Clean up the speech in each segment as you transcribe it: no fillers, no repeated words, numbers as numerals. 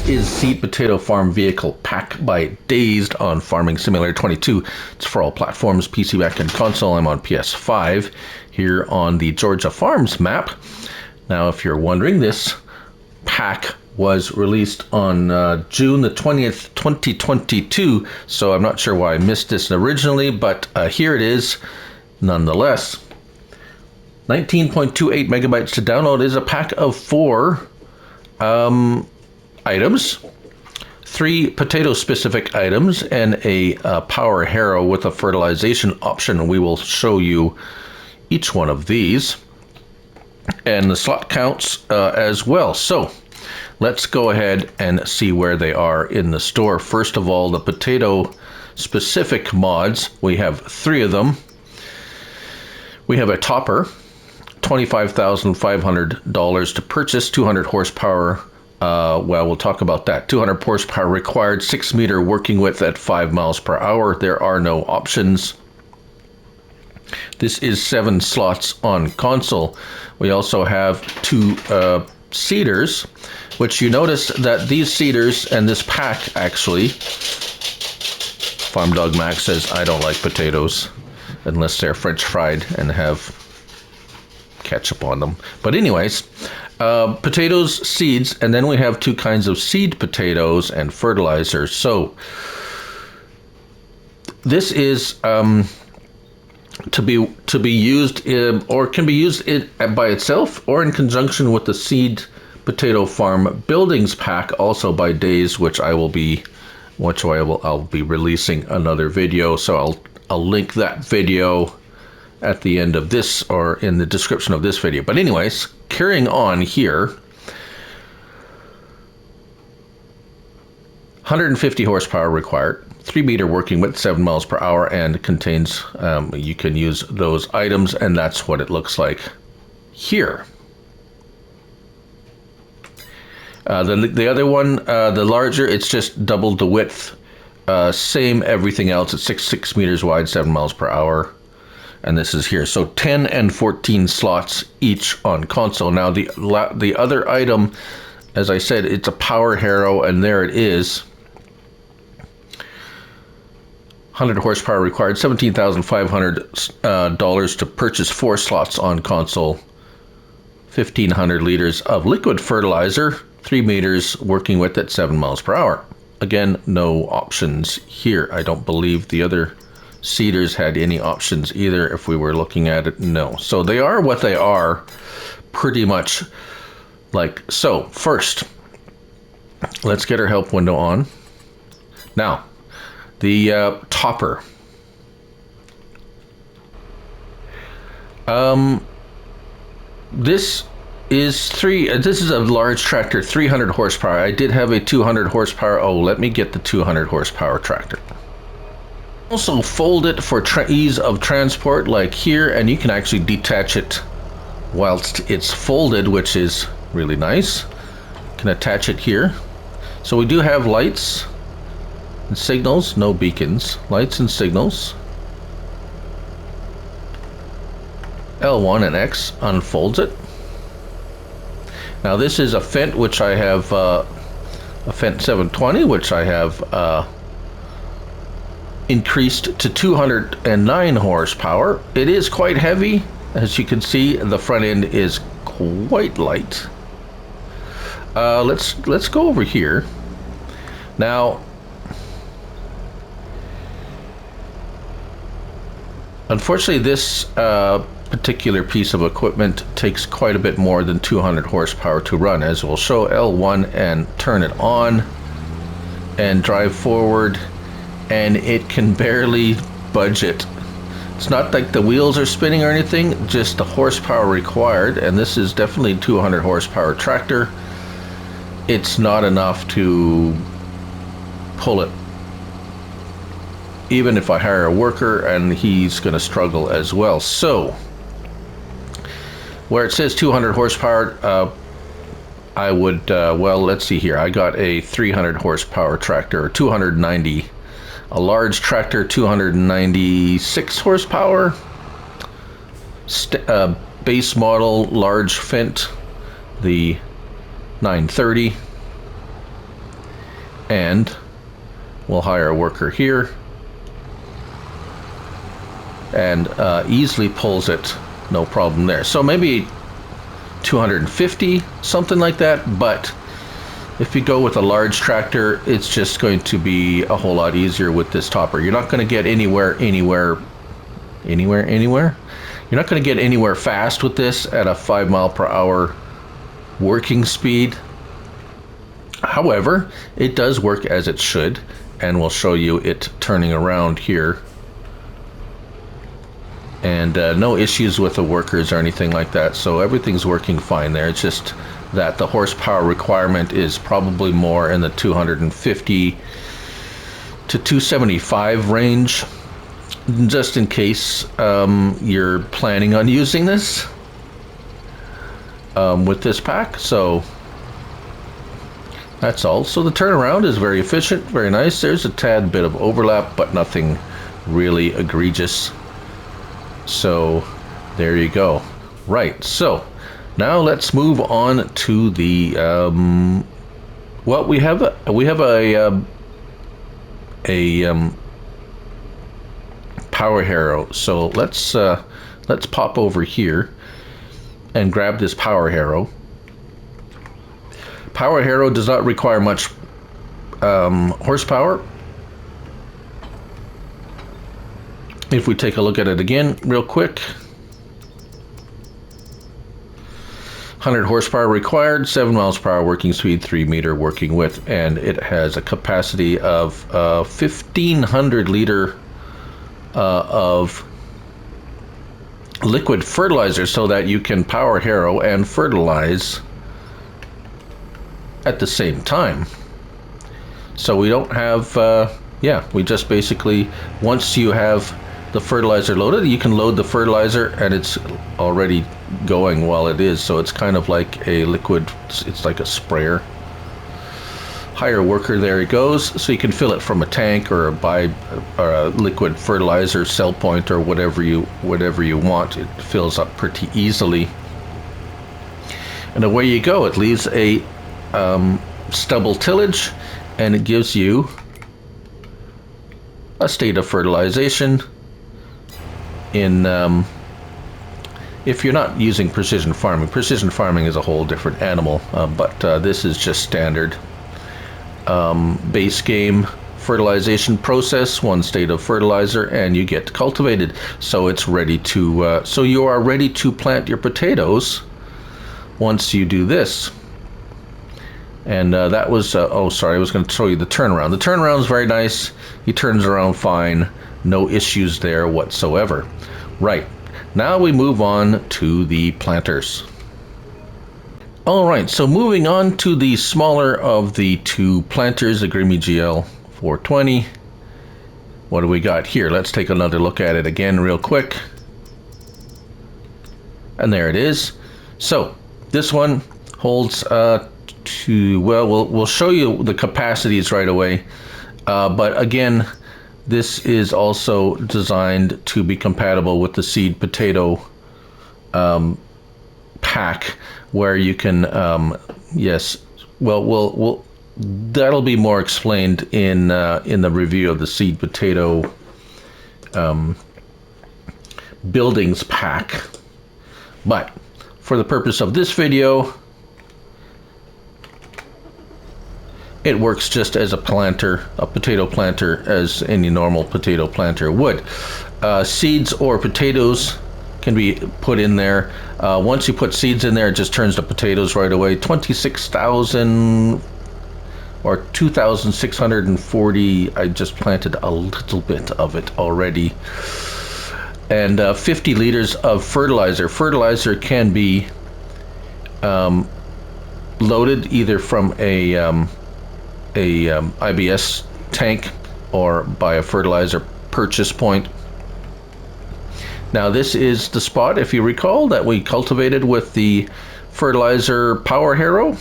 This is Seedpotato Farm Vehicle Pack by Dazed on Farming Simulator 22. It's for all platforms, PC, Mac, and console. I'm on PS5 here on the Georgia Farms map. Now, if you're wondering, this pack was released on June the 20th, 2022, so I'm not sure why I missed this originally, but here it is nonetheless. 19.28 megabytes to download. Is a pack of 4 items, 3 potato-specific items, and a power harrow with a fertilization option. We will show you each one of these, and the slot counts as well. So let's go ahead and see where they are in the store. First of all, the potato-specific mods. We have 3 of them. We have a topper, $25,500 to purchase, 200 horsepower. Well, we'll talk about that. 200 horsepower required, 6-meter working width at 5 miles per hour. There are no options. This is 7 slots on console. We also have 2 seeders, which you notice that these seeders and this pack actually, Farm Dog Max says, I don't like potatoes unless they're French fried and have ketchup on them. But anyways, potatoes, seeds, and then we have 2 kinds of seed potatoes and fertilizer. So this is to be used or can be used by itself or in conjunction with the Seed Potato Farm Buildings pack, also by Dazed, I'll be releasing another video. So I'll link that video at the end of this or in the description of this video. But anyways, carrying on here, 150 horsepower required, 3-meter working width, 7 miles per hour, and contains, you can use those items, and that's what it looks like here. The other one, the larger, it's just double the width. Same everything else. It's 6 meters wide, 7 miles per hour. And this is here. So 10 and 14 slots each on console. Now the other item, as I said, it's a power harrow, and there it is. 100 horsepower required, $17,500 to purchase 4 slots on console. 1,500 liters of liquid fertilizer, 3 meters working width at 7 miles per hour. Again, no options here. I don't believe the other seeders had any options either. If we were looking at it, no. So they are what they are, pretty much like so. First, let's get our help window on. Now, the topper. This is a large tractor, 300 horsepower. I did have a 200 horsepower. Oh, let me get the 200 horsepower tractor. Also fold it for ease of transport, like here, and you can actually detach it whilst it's folded, which is really nice. You can attach it here. So we do have lights and signals, no beacons, lights and signals. L1 and X unfolds it. Now this is a Fendt, which I have, a Fendt 720, which I have increased to 209 horsepower. It is quite heavy. As you can see, the front end is quite light. Let's go over here. Now, unfortunately, this particular piece of equipment takes quite a bit more than 200 horsepower to run, as we'll show. L1 and turn it on and drive forward, and it can barely budge it. It's not like the wheels are spinning or anything, just the horsepower required, and this is definitely a 200 horsepower tractor. It's not enough to pull it. Even if I hire a worker, and he's going to struggle as well. So where it says 200 horsepower, I would, well, let's see here. I got a 300 horsepower tractor, or 290. A large tractor, 296 horsepower. Base model, large Fendt, the 930. and we'll hire a worker here, and easily pulls it, no problem there. So maybe 250, something like that, but if you go with a large tractor, it's just going to be a whole lot easier with this topper. You're not going to get anywhere. You're not going to get anywhere fast with this at a 5 mile per hour working speed. However, it does work as it should, and we'll show you it turning around here. And no issues with the workers or anything like that, so everything's working fine there. It's just that the horsepower requirement is probably more in the 250 to 275 range, just in case you're planning on using this with this pack. So that's all. So the turnaround is very efficient, very nice. There's a tad bit of overlap, but nothing really egregious. So there you go. Right, so now let's move on to the well, we have a power harrow. So let's pop over here and grab this power harrow. Power harrow does not require much horsepower. If we take a look at it again real quick, 100 horsepower required, 7 miles per hour working speed, 3 meter working width, and it has a capacity of 1,500 liter of liquid fertilizer, so that you can power harrow and fertilize at the same time. So we don't have, we just basically, once you have the fertilizer loaded, you can load the fertilizer and it's already going while it is. So it's kind of like a liquid, it's like a sprayer. Hire a worker, there it goes. So you can fill it from a tank or a liquid fertilizer cell point or whatever you want. It fills up pretty easily. And away you go. It leaves a stubble tillage, and it gives you a state of fertilization in if you're not using precision farming. Precision farming is a whole different animal, but this is just standard base game fertilization process. One state of fertilizer and you get cultivated, so it's ready to so you are ready to plant your potatoes once you do this. And that was oh sorry, I was going to show you the turnaround. The turnaround is very nice. He turns around fine, no issues there whatsoever. Right, now we move on to the planters. All right, so moving on to the smaller of the two planters, the Grimy GL 420. What do we got here? Let's take another look at it again real quick. And there it is. So this one holds we'll show you the capacities right away. But again, this is also designed to be compatible with the Seedpotato pack, where you can that'll be more explained in the review of the Seedpotato buildings pack. But for the purpose of this video, it works just as a planter, a potato planter, as any normal potato planter would. Seeds or potatoes can be put in there. Once you put seeds in there, it just turns to potatoes right away. 26,000 or 2,640. I just planted a little bit of it already. And 50 liters of fertilizer. Fertilizer can be loaded either from a IBS tank or by a fertilizer purchase point. Now this is the spot, if you recall, that we cultivated with the fertilizer power harrow.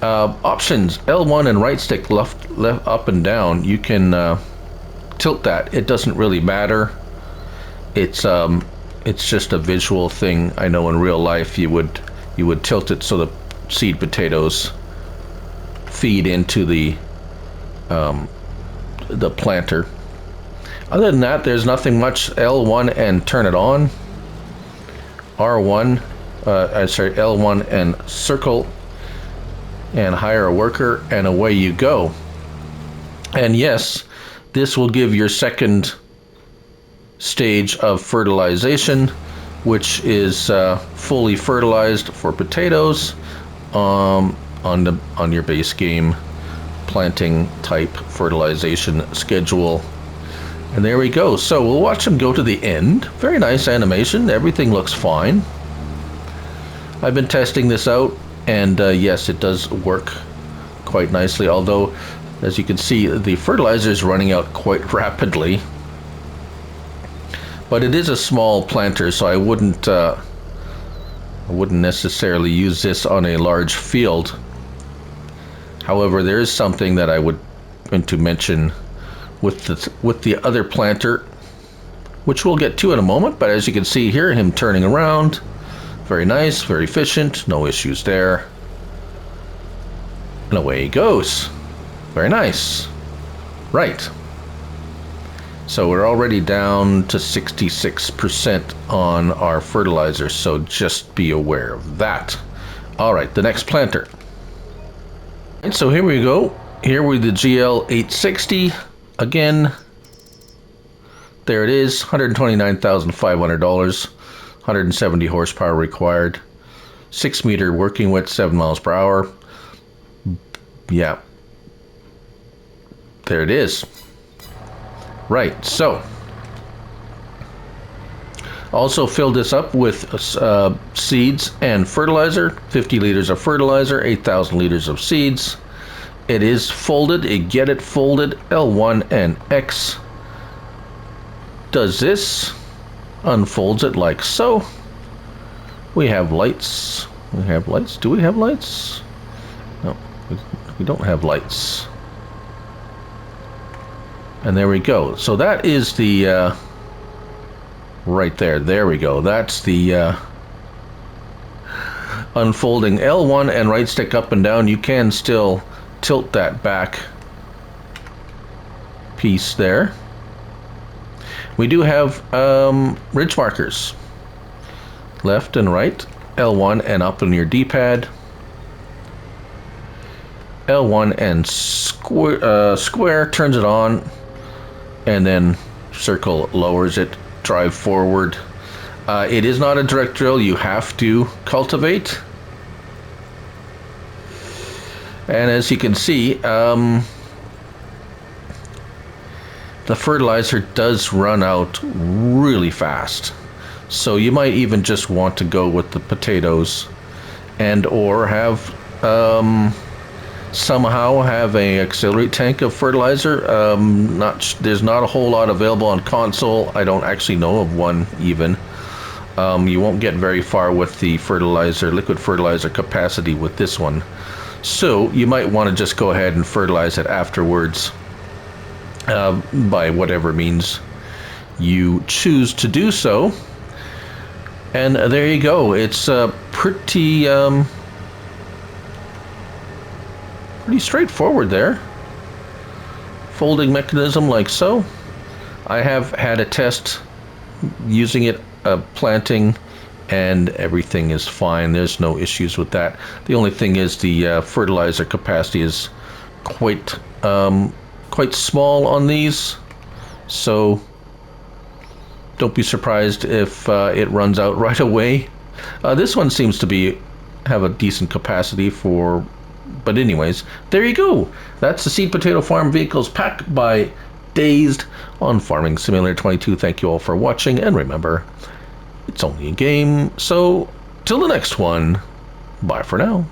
Options, L1 and right stick left up and down. You can tilt that. It doesn't really matter. It's just a visual thing. I know in real life you would tilt it so the seed potatoes feed into the planter. Other than that, there's nothing much. L1 and turn it on. R1, sorry, L1 and circle and hire a worker, and away you go. And yes, this will give your second stage of fertilization, which is fully fertilized for potatoes on your base game planting type fertilization schedule. And there we go. So we'll watch them go to the end. Very nice animation. Everything looks fine. I've been testing this out, and yes, it does work quite nicely. Although, as you can see, the fertilizer is running out quite rapidly. But it is a small planter, so I wouldn't necessarily use this on a large field. However, there is something that I would want to mention with the other planter, which we'll get to in a moment. But as you can see here, him turning around, very nice, very efficient, no issues there, and away he goes. Very nice. Right, so we're already down to 66% on our fertilizer, so just be aware of that. All right, the next planter. And so here we go. Here with the GL 860. Again, there it is, $129,500, 170 horsepower required, 6 meter working width, 7 miles per hour. Yeah, there it is. Right, so also filled this up with seeds and fertilizer, 50 liters of fertilizer, 8,000 liters of seeds. It is folded. Get it folded. L1 and X does this. Unfolds it like so. We have lights. We have lights. Do we have lights? No, we don't have lights. And there we go. So that is the right there. There we go. That's the unfolding L1 and right stick up and down. You can still tilt that back piece there. We do have ridge markers, left and right, L1 and up on your D-pad, L1 and square turns it on, and then circle lowers it, drive forward. It is not a direct drill. You have to cultivate. And as you can see, the fertilizer does run out really fast. So you might even just want to go with the potatoes, and or have somehow have a auxiliary tank of fertilizer. There's not a whole lot available on console. I don't actually know of one even. You won't get very far with the fertilizer, liquid fertilizer capacity with this one. So you might want to just go ahead and fertilize it afterwards by whatever means you choose to do so. And there you go. It's pretty straightforward there. Folding mechanism like so. I have had a test using it planting, and everything is fine. There's no issues with that. The only thing is the fertilizer capacity is quite small on these, so don't be surprised if it runs out right away. This one seems to have a decent capacity for, but anyways, there you go. That's the Seed Potato Farm Vehicles Pack by Dazed on Farming Simulator 22. Thank you all for watching, and remember, it's only a game, so till the next one, bye for now.